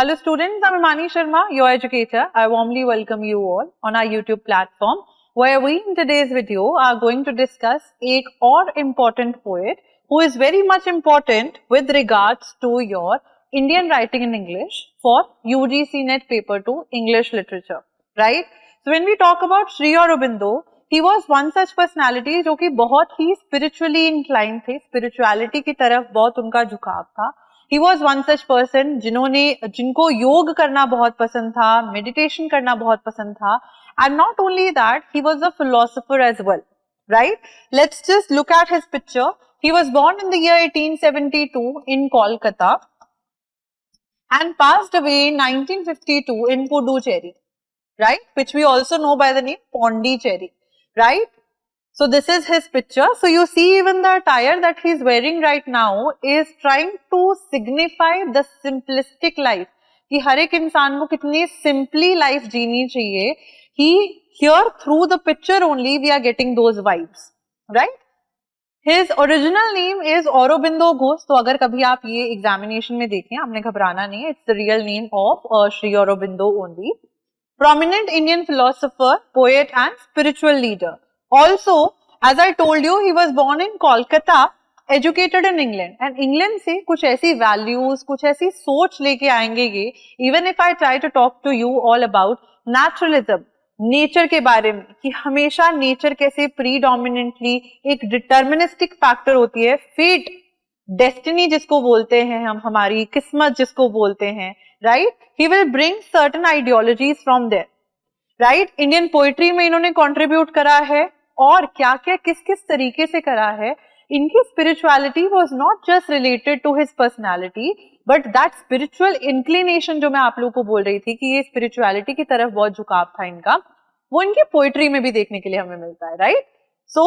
Hello students, I'm Imani Sharma, your educator. I warmly welcome you all on our YouTube platform where we in today's video are going to discuss एक और important poet who is very much important with regards to your Indian writing in English for UGC NET paper 2 English literature, right? So when we talk about Sri Aurobindo, he was one such personality जो कि बहुत ही spiritually inclined थे, spirituality की तरफ बहुत उनका झुकाव था. He was one such person जिनको योग करना बहुत पसंद था, meditation करना बहुत पसंद था, and not only that, he was a philosopher as well, right? Let's just look at his picture. He was born in the year 1872 in Kolkata and passed away in 1952 in Puducherry, right? Which we also know by the name Pondicherry, right? So this is his picture. So you see even the attire that he is wearing right now is trying to signify the simplistic life. कि हर एक इंसान को कितनी simply life जीनी चाहिए. Here through the picture only we are getting those vibes, right? His original name is Aurobindo Ghosh. तो अगर कभी आप ये examination में देखें, आपने घबराना नहीं है. It's the real name of Sri Aurobindo only. Prominent Indian philosopher, poet and spiritual leader. Also, as I told you, he was born in Kolkata, educated in England. And England से कुछ ऐसी values, कुछ ऐसी सोच लेके आएंगे ये. Even if I try to talk to you all about naturalism, nature के बारे में, कि हमेशा nature कैसे predominantly एक deterministic factor होती है, fate, destiny जिसको बोलते हैं हम, हमारी किस्मत जिसको बोलते हैं, right? He will bring certain ideologies from there, right? Indian poetry में इन्होंने contribute करा है और क्या क्या किस किस तरीके से करा है. इनकी spirituality was not just related to his personality, but that spiritual inclination जो मैं आप लोगों को बोल रही थी कि ये spirituality की तरफ बहुत झुकाव था इनका, वो इनकी poetry में भी देखने के लिए हमें मिलता है, right? So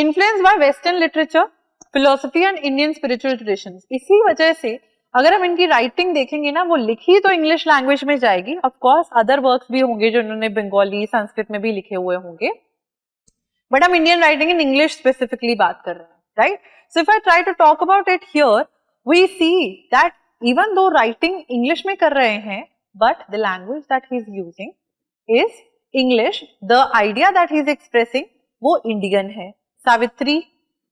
influenced by Western literature, philosophy and Indian spiritual traditions. इसी वजह से अगर हम इनकी राइटिंग देखेंगे ना, वो लिखी तो इंग्लिश लैंग्वेज में जाएगी. ऑफ कोर्स अदर वर्क्स भी होंगे जो इन्होंने बंगाली, संस्कृत में भी लिखे हुए होंगे, बट हम Indian writing in English specifically बात कर रहे हैं, right? So if I try to talk about it here, we see that even though writing English में कर रहे हैं, but the language that he is using is English. The idea that he is expressing वो Indian है. सावित्री,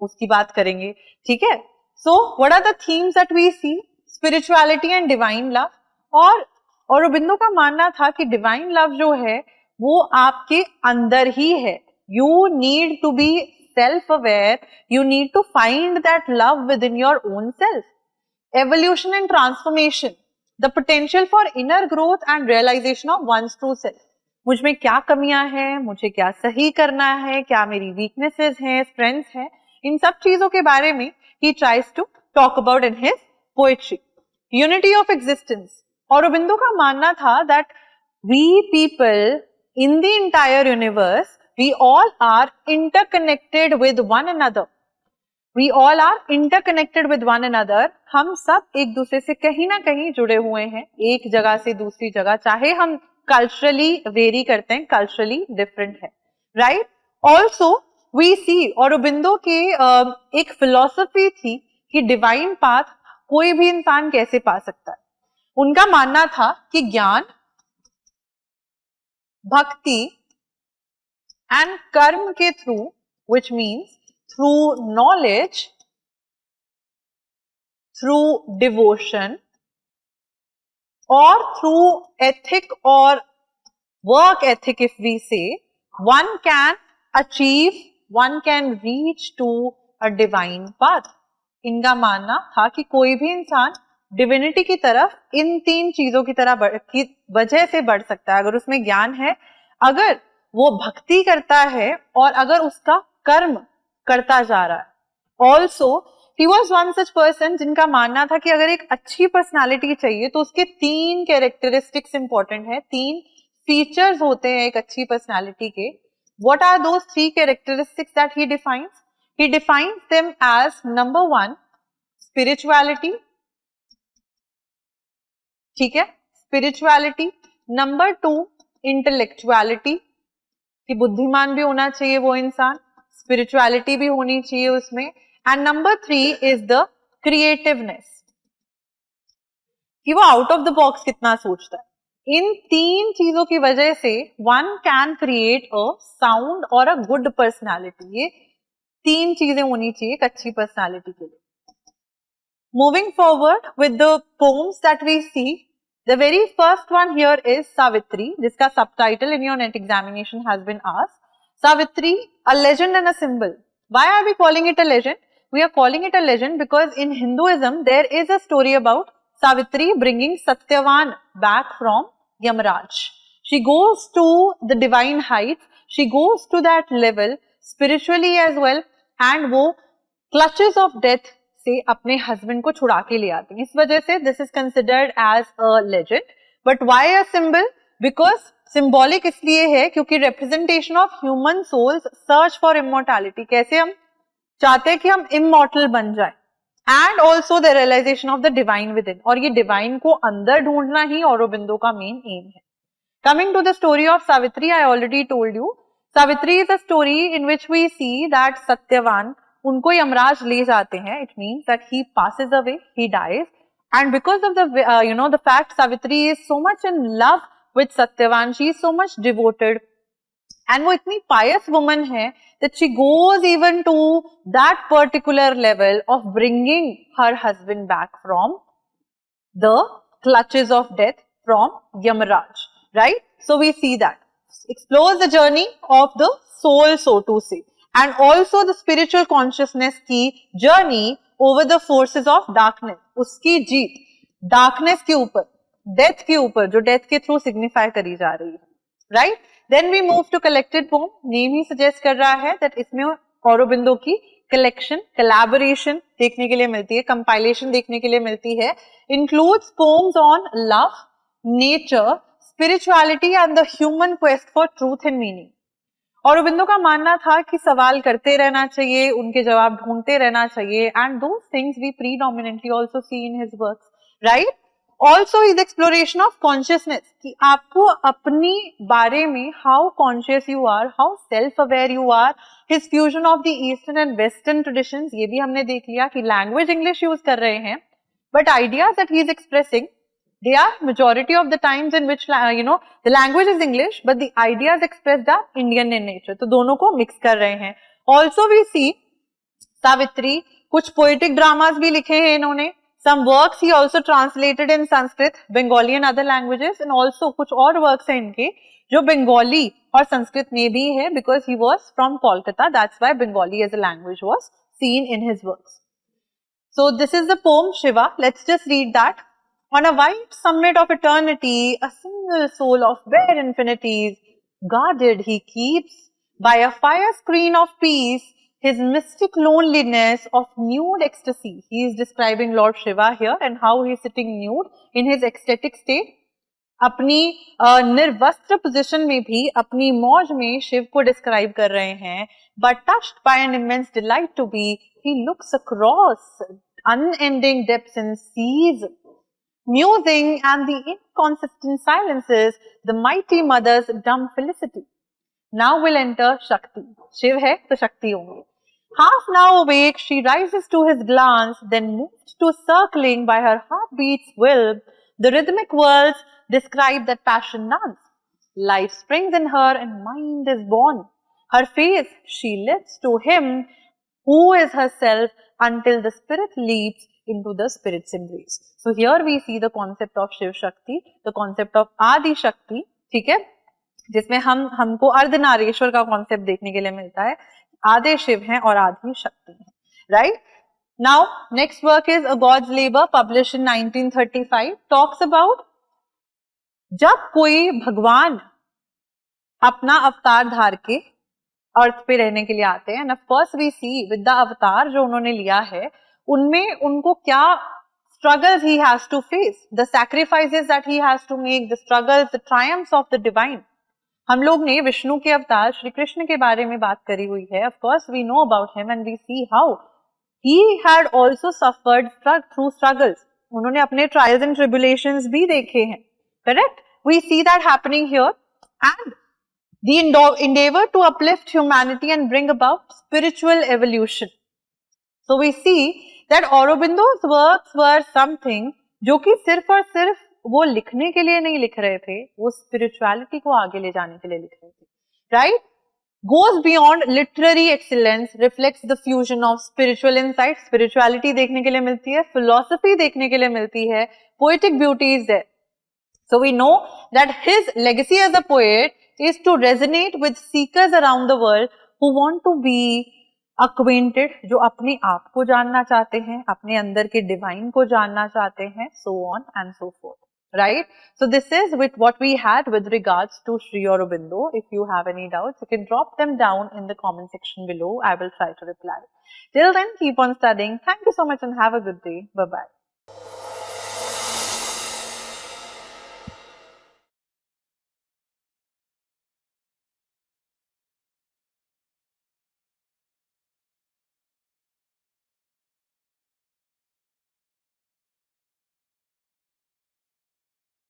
उसकी बात करेंगे, ठीक है? So what are the themes that we see? Spirituality and divine love. और औरोबिंदो का मानना था कि डिवाइन लव जो है वो आपके अंदर ही है. You need to be self aware, you need to find that love within your own self. Evolution and transformation, the potential for inner growth and realisation of one's true self. मुझ में क्या कमियां हैं, मुझे क्या सही करना है, क्या मेरी वीकनेसेस हैं, स्ट्रेंथ्स हैं, इन सब चीजों के बारे में ही tries to talk about in his poetry. Unity of existence. Aurobindo का मानना था that we people in the entire universe, we all are interconnected with one another. We all are interconnected with one another. हम सब एक दूसरे से कहीं ना कहीं जुड़े हुए हैं, एक जगह से दूसरी जगह, चाहे हम culturally vary करते हैं, culturally different है, right? Also we see Aurobindo के एक philosophy थी कि divine path कोई भी इंसान कैसे पा सकता है. उनका मानना था कि ज्ञान, भक्ति एंड कर्म के through, which means through knowledge, through devotion और थ्रू एथिक और work ethic, if we say, one can achieve, one can reach to a divine path. इनका मानना था कि कोई भी इंसान डिविनिटी की तरफ इन तीन चीजों की तरह की वजह से बढ़ सकता है. अगर उसमें ज्ञान है, अगर वो भक्ति करता है और अगर उसका कर्म करता जा रहा है. Also he was one such person जिनका मानना था कि अगर एक अच्छी पर्सनालिटी चाहिए तो उसके तीन कैरेक्टरिस्टिक्स इंपॉर्टेंट है, तीन फीचर्स होते हैं एक अच्छी पर्सनालिटी के. What are those three characteristics that he defines? He defines them as number 1, spirituality. ठीक है, spirituality. Number 2, intellectuality. कि बुद्धिमान भी होना चाहिए वो इंसान, spirituality भी होनी चाहिए उसमें. And number 3 is the creativeness. कि वो आउट ऑफ द बॉक्स कितना सोचता है। इन तीन चीजों की वजह से one can create a sound और अ गुड पर्सनालिटी। ये तीन चीजें होनी चाहिए एक अच्छी पर्सनालिटी के लिए। Moving forward with the poems that we see, the very first one here is Savitri, जिसका subtitle in your NET examination has been asked, Savitri, a legend and a symbol. Why are we calling it a legend? We are calling it a legend because in Hinduism there is a story about Savitri bringing Satyavan back from Yamaraj. She goes to the divine heights, she goes to that level spiritually as well, and वो clutches of death से अपने husband को छुड़ा के ले आती है। इस वजह से this is considered as a legend. But why a symbol? Because symbolic इसलिए है क्योंकि representation of human souls search for immortality, कैसे हम चाहते हैं कि हम इमॉर्टल बन जाए, and also the realisation of the divine within, और ये डिवाइन को अंदर ढूंढना ही औरोबिंदो का मेन एम है। Coming to the story of Savitri, I already told you, Savitri is a story in which we see that Satyavan, उनको यमराज ले जाते हैं, it means that he passes away, he dies, and because of the the fact Savitri is so much in love with Satyavan, she is so much devoted and वो इतनी pious woman है that she goes even to that particular level of bringing her husband back from the clutches of death from Yamaraj, right? So we see that explores the journey of the soul, so to say, and also the spiritual consciousness की journey over the forces of darkness, उसकी जीत darkness के ऊपर, death के ऊपर, जो death के through signify करी जा रही है, right? Then we move to collected poem. Name he suggest कर रहा है दैट इसमें औरोबिंदो की कलेक्शन, कोलैबोरेशन देखने के लिए मिलती है, कंपाइलेशन देखने के लिए मिलती है। Includes poems on love, nature, spirituality and the human quest for truth and meaning. Aurobindo का मानना था कि सवाल करते रहना चाहिए, उनके जवाब ढूंढते रहना चाहिए, and those things we predominantly also see in his works, right? Also is exploration of consciousness, कि आपको अपनी बारे में how conscious you are, how self aware you are, his fusion of the eastern and western traditions, ये भी हमने देख लिया कि language English use कर रहे हैं, but ideas that he is expressing, they are majority of the times in which the language is English but the ideas expressed are Indian in nature, तो दोनों को mix कर रहे हैं। Also we see सावित्री, कुछ poetic dramas भी लिखे हैं इन्होंने, some works he also translated in Sanskrit, Bengali and other languages, and also कुछ और works हैं इनके जो बंगाली और संस्कृत में भी है, because he was from Kolkata, that's why Bengali as a language was seen in his works. So this is the poem Shiva. Let's just read that. On a white summit of eternity, a single soul of bare infinities, guarded he keeps by a fire screen of peace his mystic loneliness of nude ecstasy. He is describing Lord Shiva here and how he is sitting nude in his ecstatic state. अपनी निर्वस्त्र position में भी अपनी मौज में शिव को describe कर रहे हैं, but touched by an immense delight to be, he looks across unending depths and sees, musing and the inconsistent silences, the mighty mother's dumb felicity. Now will enter Shakti. Shiv है तो शक्ति होंगे। Half now awake, she rises to his glance, then moved to circling by her heartbeat's will, the rhythmic worlds describe that passion dance. Life springs in her and mind is born. Her face she lifts to him who is herself until the spirit leaps into the spirit's embrace. So here we see the concept of Shiv Shakti, the concept of Adi Shakti, ठीक है, जिसमें हमको अर्धनारीश्वर का concept देखने के लिए मिलता है, आधे शिव हैं और आधी शक्ति हैं, right? Now next work is a God's labour, publish in 1935, talks about जब कोई भगवान अपना अवतार धार के अर्थ पे रहने के लिए आते हैं, and of course we see with the avatar जो उन्होंने लिया है, उनमें उनको क्या struggles he has to face, the sacrifices that he has to make, the struggles, the triumphs of the divine. हम लोग ने विष्णु के अवतार श्री कृष्ण के बारे में बात करी हुई है, of course we know about him and we see how he had also suffered through struggles. उन्होंने अपने trials and tribulations भी देखे हैं, correct? We see that happening here, and the endeavor to uplift humanity and bring about spiritual evolution. So we see that Aurobindo's works were something जो कि सिर्फ और सिर्फ वो लिखने के लिए नहीं लिख रहे थे, वो स्पिरिचुअलिटी को आगे ले जाने के लिए लिख रहे थे, right? Goes beyond literary excellence, reflects the fusion of spiritual insight. Spirituality देखने के लिए मिलती है, philosophy देखने के लिए मिलती है, poetic beauty is there. So we know that his legacy as a poet is to resonate with seekers around the world who want to be acquainted, जो अपने आप को जानना चाहते हैं, अपने अंदर के divine को जानना चाहते हैं, so on and so forth. Right? So this is with what we had with regards to Sri Aurobindo. If you have any doubts, you can drop them down in the comment section below. I will try to reply. Till then, keep on studying. Thank you so much and have a good day. Bye-bye.